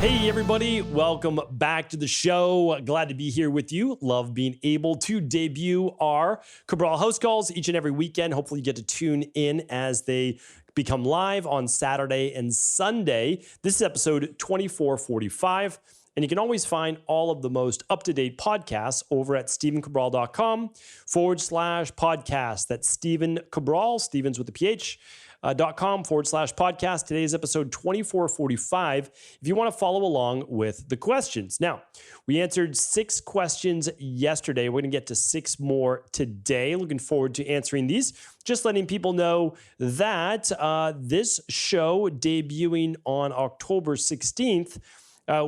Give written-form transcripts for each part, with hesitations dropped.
Hey everybody, welcome back to the show. Glad to be here with you. Love being able to debut our Cabral HouseCalls each and every weekend. Hopefully you get to tune in as they become live on Saturday and Sunday. This is episode 2445. And you can always find all of the most up-to-date podcasts over at stephencabral.com/podcast. That's Stephen Cabral, Stevens with a PH. .com/podcast. Today's episode 2445. If you want to follow along with the questions. Now, we answered 6 questions yesterday. We're going to get to 6 more today. Looking forward to answering these. Just letting people know that this show debuting on October 16th,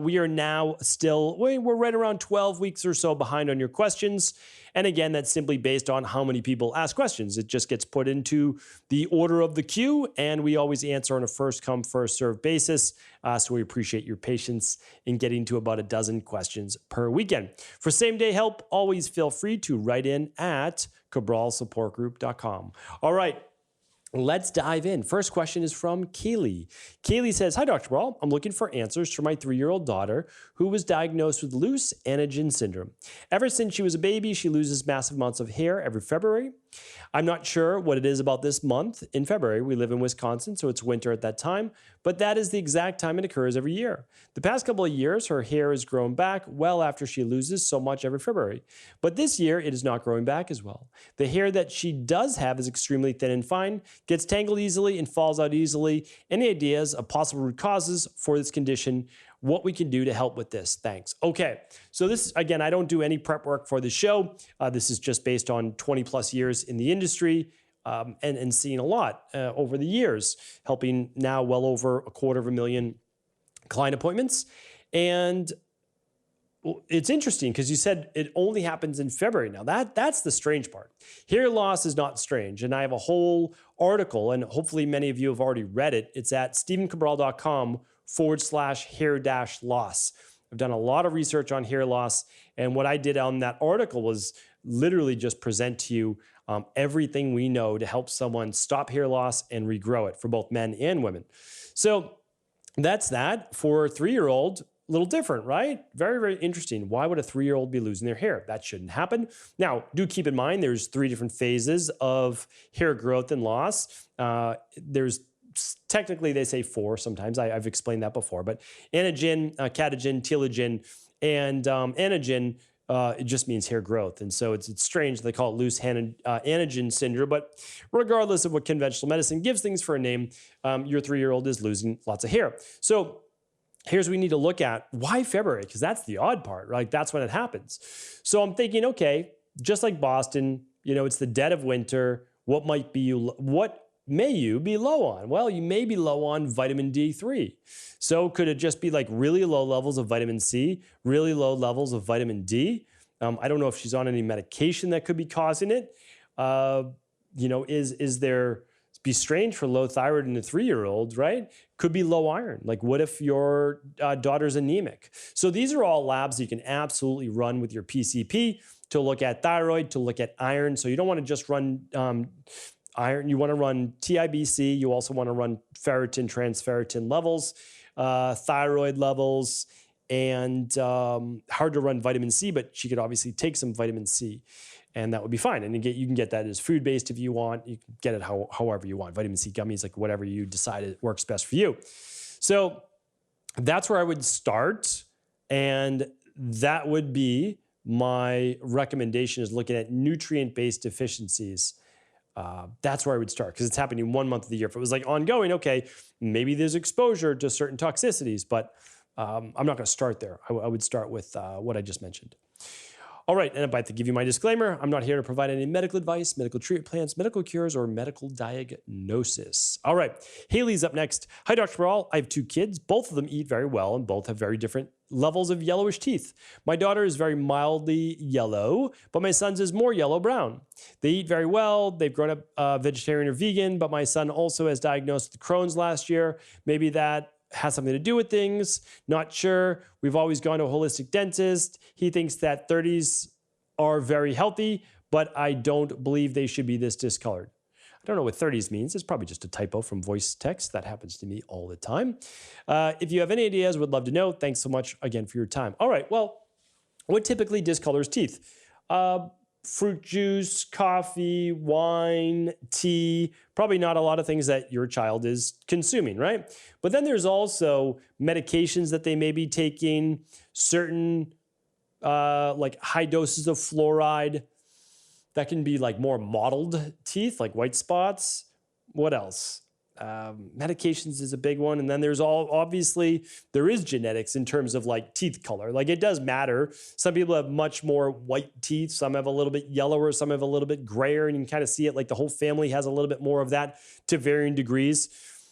we are now we're right around 12 weeks or so behind on your questions. And again, that's simply based on how many people ask questions. It just gets put into the order of the queue, and we always answer on a first come, first served basis. So we appreciate your patience in getting to about a dozen questions per weekend. For same day help, always feel free to write in at cabralsupportgroup.com. All right. Let's dive in. First question is from Kaylee. Kaylee says, "Hi, Dr. Cabral. I'm looking for answers for my 3-year-old daughter who was diagnosed with loose Anagen syndrome. Ever since she was a baby, she loses massive amounts of hair every February. I'm not sure what it is about this month in February. We live in Wisconsin, so it's winter at that time, but that is the exact time it occurs every year. The past couple of years, her hair has grown back well after she loses so much every February. But this year, it is not growing back as well. The hair that she does have is extremely thin and fine, gets tangled easily and falls out easily. Any ideas of possible root causes for this condition? What we can do to help with this? Thanks." Okay, so this, again, I don't do any prep work for the show. This is just based on 20 plus years in the industry and seeing a lot over the years, helping now well over 250,000 client appointments. And it's interesting because you said it only happens in February. Now that's the strange part. Hair loss is not strange. And I have a whole article, and hopefully many of you have already read it. It's at stephencabral.com/hair-loss. I've done a lot of research on hair loss. And what I did on that article was literally just present to you everything we know to help someone stop hair loss and regrow it for both men and women. So that's that. For a 3-year-old, a little different, right? Very, very interesting. Why would a 3-year-old be losing their hair? That shouldn't happen. Now, do keep in mind there's 3 different phases of hair growth and loss. There's technically, they say 4 sometimes. I've explained that before. But anagen, catagen, telogen, and anagen, it just means hair growth. And so it's strange. They call it loose Anagen syndrome. But regardless of what conventional medicine gives things for a name, your 3-year-old is losing lots of hair. So here's what we need to look at. Why February? Because that's the odd part, right? That's when it happens. So I'm thinking, okay, just like Boston, it's the dead of winter. What may you be low on? Well, you may be low on vitamin D3. So could it just be like really low levels of vitamin C, really low levels of vitamin D? I don't know if she's on any medication that could be causing it. Is there, be strange for low thyroid in a 3-year-old, right? Could be low iron. Like what if your daughter's anemic? So these are all labs you can absolutely run with your PCP to look at thyroid, to look at iron. So you don't want to just run iron, you want to run TIBC. You also want to run ferritin, transferritin levels, thyroid levels, and hard to run vitamin C, but she could obviously take some vitamin C, and that would be fine. And you can get that as food-based if you want. You can get it however you want. Vitamin C gummies, like whatever you decide it works best for you. So that's where I would start, and that would be my recommendation, is looking at nutrient-based deficiencies. That's where I would start, because it's happening 1 month of the year. If it was like ongoing, okay, maybe there's exposure to certain toxicities, but I'm not going to start there. I would start with what I just mentioned. All right, and I'd like to give you my disclaimer. I'm not here to provide any medical advice, medical treatment plans, medical cures, or medical diagnosis. All right, Haley's up next. "Hi, Dr. Cabral. I have 2 kids. Both of them eat very well, and both have very different levels of yellowish teeth. My daughter is very mildly yellow, but my son's is more yellow-brown. They eat very well. They've grown up vegetarian or vegan, but my son also has diagnosed with Crohn's last year. Maybe that has something to do with things. Not sure. We've always gone to a holistic dentist. He thinks that 30s are very healthy, but I don't believe they should be this discolored. I don't know what 30s means. It's probably just a typo from voice text. That happens to me all the time. If you have any ideas, would love to know. Thanks so much again for your time. All right, well, what typically discolors teeth? Fruit juice, coffee, wine, tea, probably not a lot of things that your child is consuming, right? But then there's also medications that they may be taking, certain like high doses of fluoride that can be like more mottled teeth, like white spots. What else? Medications is a big one. And then there's obviously, there is genetics in terms of like teeth color. Like it does matter. Some people have much more white teeth. Some have a little bit yellower. Some have a little bit grayer. And you can kind of see it like the whole family has a little bit more of that to varying degrees.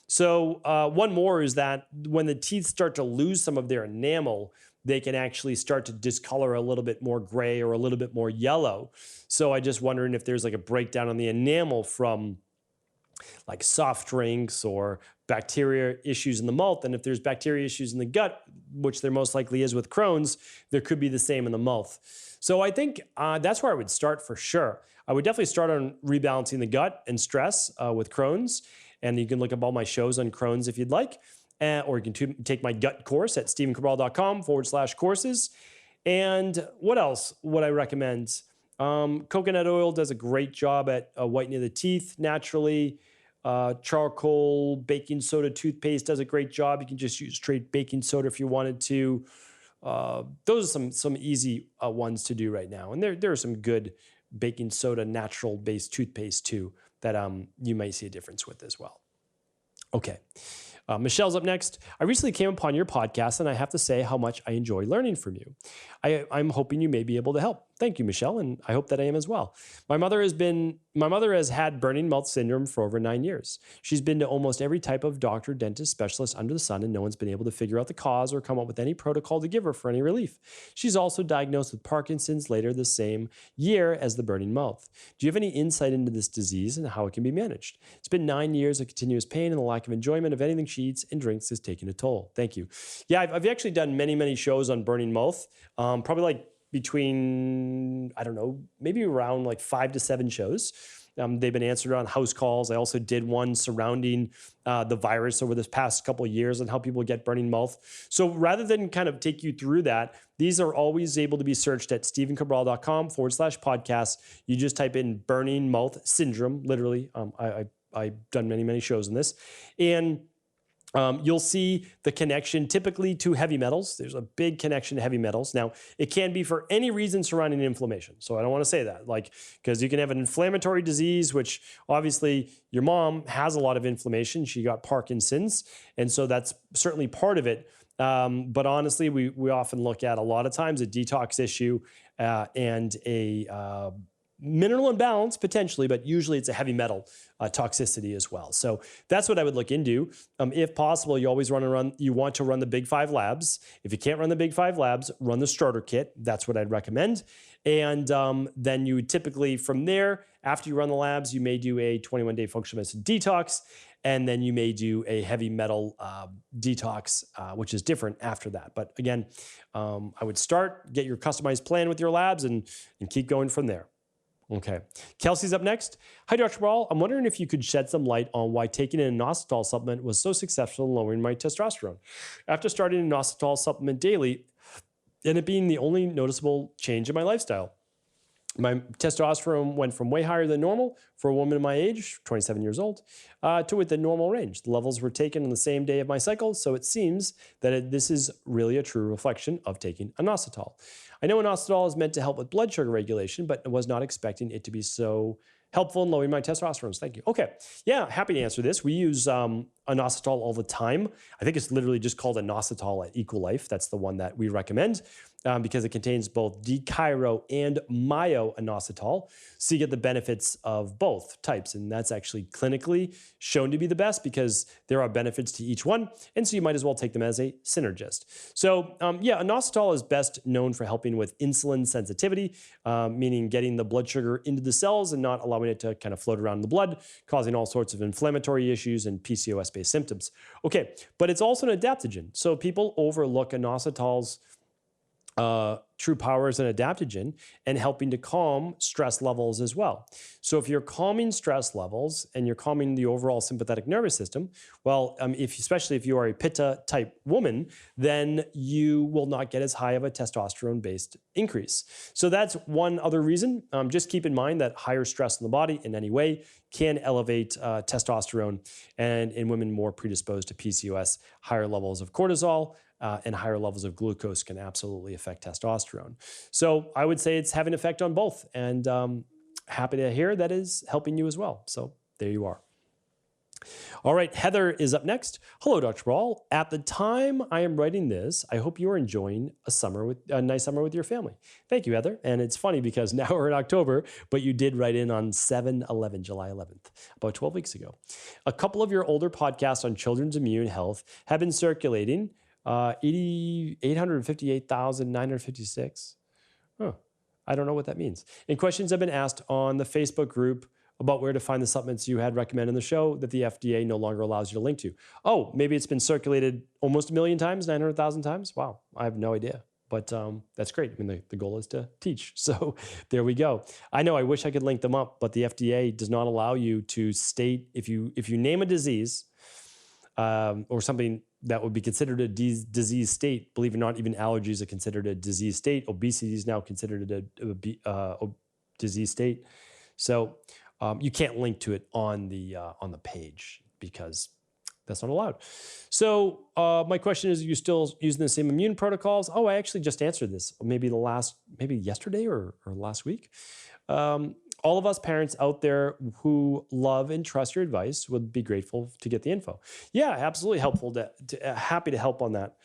So one more is that when the teeth start to lose some of their enamel, they can actually start to discolor a little bit more gray or a little bit more yellow. So I just wondering if there's like a breakdown on the enamel from like soft drinks or bacteria issues in the mouth. And if there's bacteria issues in the gut, which there most likely is with Crohn's, there could be the same in the mouth. So I think that's where I would start for sure. I would definitely start on rebalancing the gut and stress with Crohn's. And you can look up all my shows on Crohn's if you'd like. Or you can take my gut course at stephencabral.com/courses. And what else would I recommend? Coconut oil does a great job at whitening the teeth naturally. Charcoal, baking soda toothpaste does a great job. You can just use straight baking soda if you wanted to. Those are some easy ones to do right now. And there are some good baking soda natural-based toothpaste too that you might see a difference with as well. Okay. Michelle's up next. I recently came upon your podcast, and I have to say how much I enjoy learning from you. I'm hoping you may be able to help. Thank you, Michelle, and I hope that I am as well. My mother has had burning mouth syndrome for over 9 years. She's been to almost every type of doctor, dentist, specialist under the sun, and no one's been able to figure out the cause or come up with any protocol to give her for any relief. She's also diagnosed with Parkinson's later the same year as the burning mouth. Do you have any insight into this disease and how it can be managed? It's been 9 years of continuous pain, and the lack of enjoyment of anything she eats and drinks has taken a toll. Thank you. Yeah, I've actually done many shows on burning mouth, probably like between, I don't know, maybe around like 5 to 7 shows. They've been answered on house calls. I also did one surrounding the virus over this past couple of years and how people get burning mouth. So rather than kind of take you through that, these are always able to be searched at stephencabral.com/podcast. You just type in burning mouth syndrome, literally. I've done many shows on this. And you'll see the connection typically to heavy metals. There's a big connection to heavy metals. Now, it can be for any reason surrounding inflammation. So I don't want to say that, because you can have an inflammatory disease, which obviously your mom has a lot of inflammation. She got Parkinson's. And so that's certainly part of it. But honestly, we often look at a lot of times a detox issue and a mineral imbalance potentially, but usually it's a heavy metal toxicity as well. So that's what I would look into. If possible, you always you want to run the Big 5 labs. If you can't run the Big 5 labs, run the starter kit. That's what I'd recommend. And then you would typically from there, after you run the labs, you may do a 21-day functional medicine detox. And then you may do a heavy metal detox, which is different after that. But again, I would get your customized plan with your labs and keep going from there. Okay. Kelsey's up next. Hi, Dr. Cabral. I'm wondering if you could shed some light on why taking an inositol supplement was so successful in lowering my testosterone. After starting an inositol supplement daily, and it being the only noticeable change in my lifestyle, my testosterone went from way higher than normal for a woman of my age, 27 years old, to within normal range. The levels were taken on the same day of my cycle, so it seems that this is really a true reflection of taking inositol. I know inositol is meant to help with blood sugar regulation, but I was not expecting it to be so helpful in lowering my testosterone. Thank you. Okay. Yeah, happy to answer this. We use inositol all the time. I think it's literally just called inositol at Equilife. That's the one that we recommend because it contains both dichiro and myo-inositol. So you get the benefits of both types. And that's actually clinically shown to be the best because there are benefits to each one. And so you might as well take them as a synergist. So yeah, inositol is best known for helping with insulin sensitivity, meaning getting the blood sugar into the cells and not allowing it to kind of float around in the blood, causing all sorts of inflammatory issues and PCOS-based symptoms. Okay, but it's also an adaptogen. So people overlook inositol's true power as an adaptogen and helping to calm stress levels as well. So if you're calming stress levels and you're calming the overall sympathetic nervous system, well, especially if you are a Pitta type woman, then you will not get as high of a testosterone-based increase. So that's one other reason. Just keep in mind that higher stress in the body in any way can elevate testosterone, and in women more predisposed to PCOS, higher levels of cortisol, and higher levels of glucose can absolutely affect testosterone. So I would say it's having an effect on both, and happy to hear that is helping you as well. So there you are. All right, Heather is up next. Hello, Dr. Brawl. At the time I am writing this, I hope you are enjoying a nice summer with your family. Thank you, Heather. And it's funny because now we're in October, but you did write in on July 11th, about 12 weeks ago. A couple of your older podcasts on children's immune health have been circulating. 858,956. Huh. I don't know what that means. And questions have been asked on the Facebook group about where to find the supplements you had recommended in the show that the FDA no longer allows you to link to. Oh, maybe it's been circulated almost 1 million times, 900,000 times. Wow, I have no idea. But that's great. I mean, the goal is to teach. So there we go. I know I wish I could link them up, but the FDA does not allow you to state, if you name a disease or something that would be considered a disease state. Believe it or not, even allergies are considered a disease state. Obesity is now considered a disease state. So you can't link to it on the page because that's not allowed. So my question is, are you still using the same immune protocols? Oh, I actually just answered this maybe yesterday or last week. All of us parents out there who love and trust your advice would be grateful to get the info. Yeah, absolutely helpful. Happy to help on that.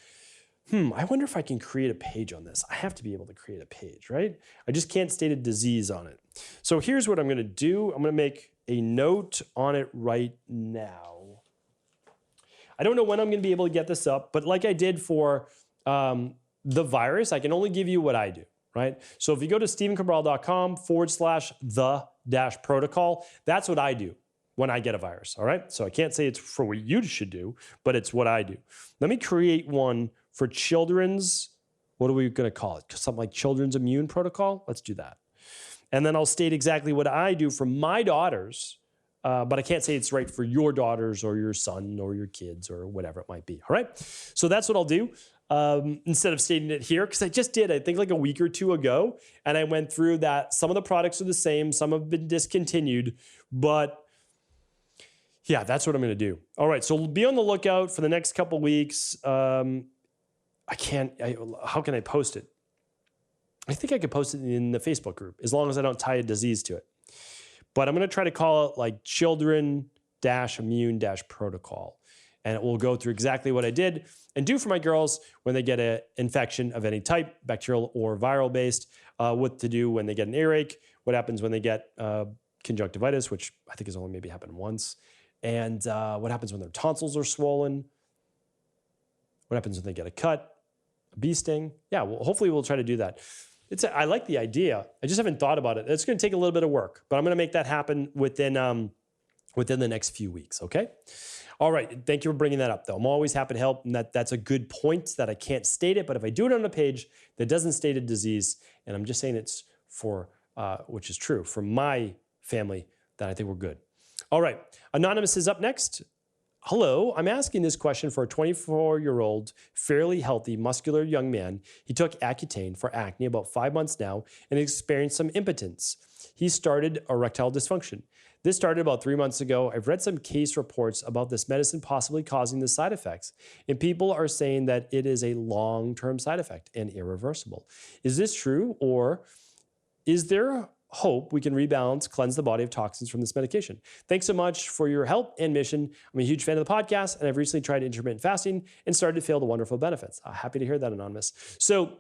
I wonder if I can create a page on this. I have to be able to create a page, right? I just can't state a disease on it. So here's what I'm going to do. I'm going to make a note on it right now. I don't know when I'm going to be able to get this up, but like I did for the virus, I can only give you what I do. Right? So if you go to stephencabral.com/the-protocol, that's what I do when I get a virus. All right. So I can't say it's for what you should do, but it's what I do. Let me create one for children's, what are we going to call it? Something like children's immune protocol. Let's do that. And then I'll state exactly what I do for my daughters, but I can't say it's right for your daughters or your son or your kids or whatever it might be. All right. So that's what I'll do. Instead of stating it here, because I just did, I think like a week or two ago, and I went through that. Some of the products are the same, some have been discontinued, but yeah, that's what I'm going to do. All right, so be on the lookout for the next couple weeks. How can I post it? I think I could post it in the Facebook group as long as I don't tie a disease to it. But I'm going to try to call it like children-immune-protocol. And it will go through exactly what I did and do for my girls when they get an infection of any type, bacterial or viral based, what to do when they get an earache, what happens when they get conjunctivitis, which I think has only maybe happened once, and what happens when their tonsils are swollen, what happens when they get a cut, a bee sting. Yeah, well, hopefully we'll try to do that. I like the idea. I just haven't thought about it. It's going to take a little bit of work, but I'm going to make that happen within the next few weeks, okay? All right, thank you for bringing that up, though. I'm always happy to help, and that's a good point that I can't state it, but if I do it on a page that doesn't state a disease, and I'm just saying it's for, which is true, for my family, then I think we're good. All right, Anonymous is up next. Hello, I'm asking this question for a 24-year-old, fairly healthy, muscular young man. He took Accutane for acne about 5 months now and experienced some impotence. He started erectile dysfunction. This started about 3 months ago. I've read some case reports about this medicine possibly causing the side effects, and people are saying that it is a long-term side effect and irreversible. Is this true, or is there hope we can rebalance, cleanse the body of toxins from this medication? Thanks so much for your help and mission. I'm a huge fan of the podcast, and I've recently tried intermittent fasting and started to feel the wonderful benefits. Happy to hear that, Anonymous. So,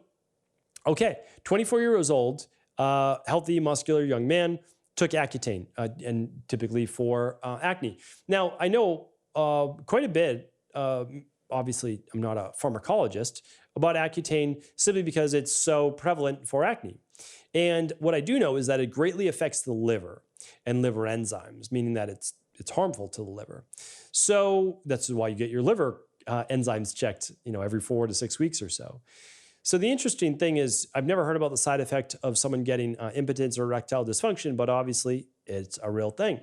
okay, 24 years old, healthy, muscular young man, took Accutane, and typically for acne. Now, I know quite a bit, obviously I'm not a pharmacologist, about Accutane simply because it's so prevalent for acne. And what I do know is that it greatly affects the liver and liver enzymes, meaning that it's harmful to the liver. So that's why you get your liver enzymes checked, every 4 to 6 weeks or so. So the interesting thing is I've never heard about the side effect of someone getting impotence or erectile dysfunction, but obviously it's a real thing.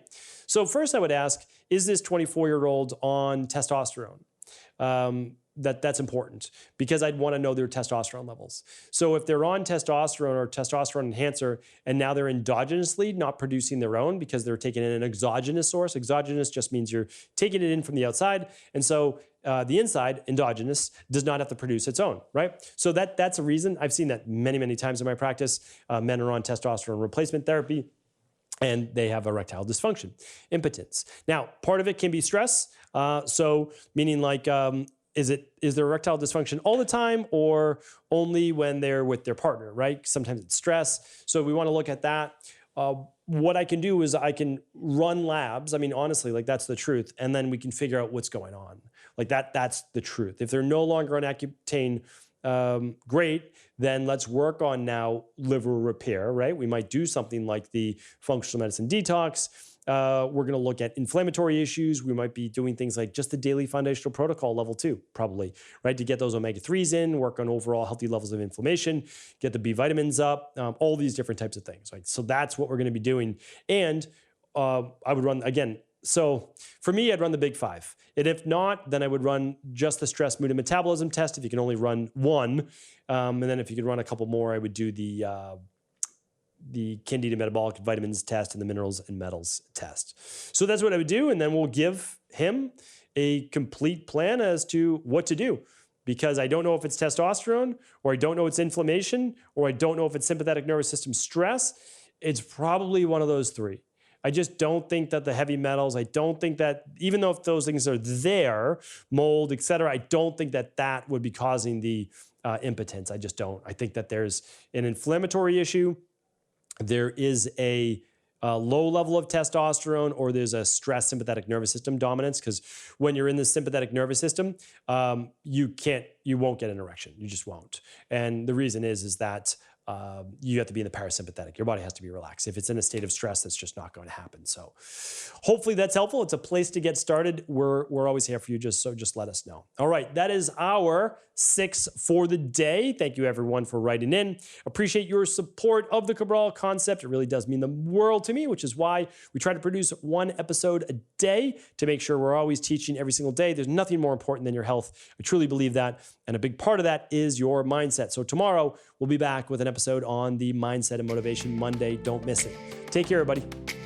So first I would ask, is this 24-year-old on testosterone? That's important because I'd want to know their testosterone levels. So if they're on testosterone or testosterone enhancer and now they're endogenously not producing their own because they're taking in an exogenous source. Exogenous just means you're taking it in from the outside. And so the inside, endogenous, does not have to produce its own, right? So that's a reason. I've seen that many, many times in my practice. Men are on testosterone replacement therapy and they have erectile dysfunction, impotence. Now, part of it can be stress. So meaning like, is there erectile dysfunction all the time or only when they're with their partner, right? Sometimes it's stress. So we want to look at that. What I can do is I can run labs. I mean, honestly, like that's the truth. And then we can figure out what's going on. Like that's the truth. If they're no longer on Accutane, great, then let's work on now liver repair, right? We might do something like the functional medicine detox. We're going to look at inflammatory issues. We might be doing things like just the daily foundational protocol level 2, probably, right? To get those omega-3s in, work on overall healthy levels of inflammation, get the B vitamins up, all these different types of things. Right? So that's what we're going to be doing. And I would run, again, so for me, I'd run the big 5. And if not, then I would run just the stress, mood, and metabolism test if you can only run one. And then if you could run a couple more, I would do the Candida metabolic vitamins test and the minerals and metals test. So that's what I would do. And then we'll give him a complete plan as to what to do because I don't know if it's testosterone or I don't know it's inflammation or I don't know if it's sympathetic nervous system stress. It's probably one of those 3. I just don't think that the heavy metals, I don't think that even though if those things are there, mold, et cetera, I don't think that that would be causing the impotence. I just don't. I think that there's an inflammatory issue. There is a low level of testosterone or there's a stress sympathetic nervous system dominance because when you're in the sympathetic nervous system, you won't get an erection. You just won't. And the reason is that you have to be in the parasympathetic. Your body has to be relaxed. If it's in a state of stress, that's just not going to happen. So hopefully that's helpful. It's a place to get started. We're always here for you. Just let us know. All right. That is our 6 for the day. Thank you everyone for writing in. Appreciate your support of the Cabral concept. It really does mean the world to me, which is why we try to produce 1 episode a day to make sure we're always teaching every single day. There's nothing more important than your health. I truly believe that. And a big part of that is your mindset. So tomorrow we'll be back with an episode on the mindset and motivation Monday. Don't miss it. Take care, everybody.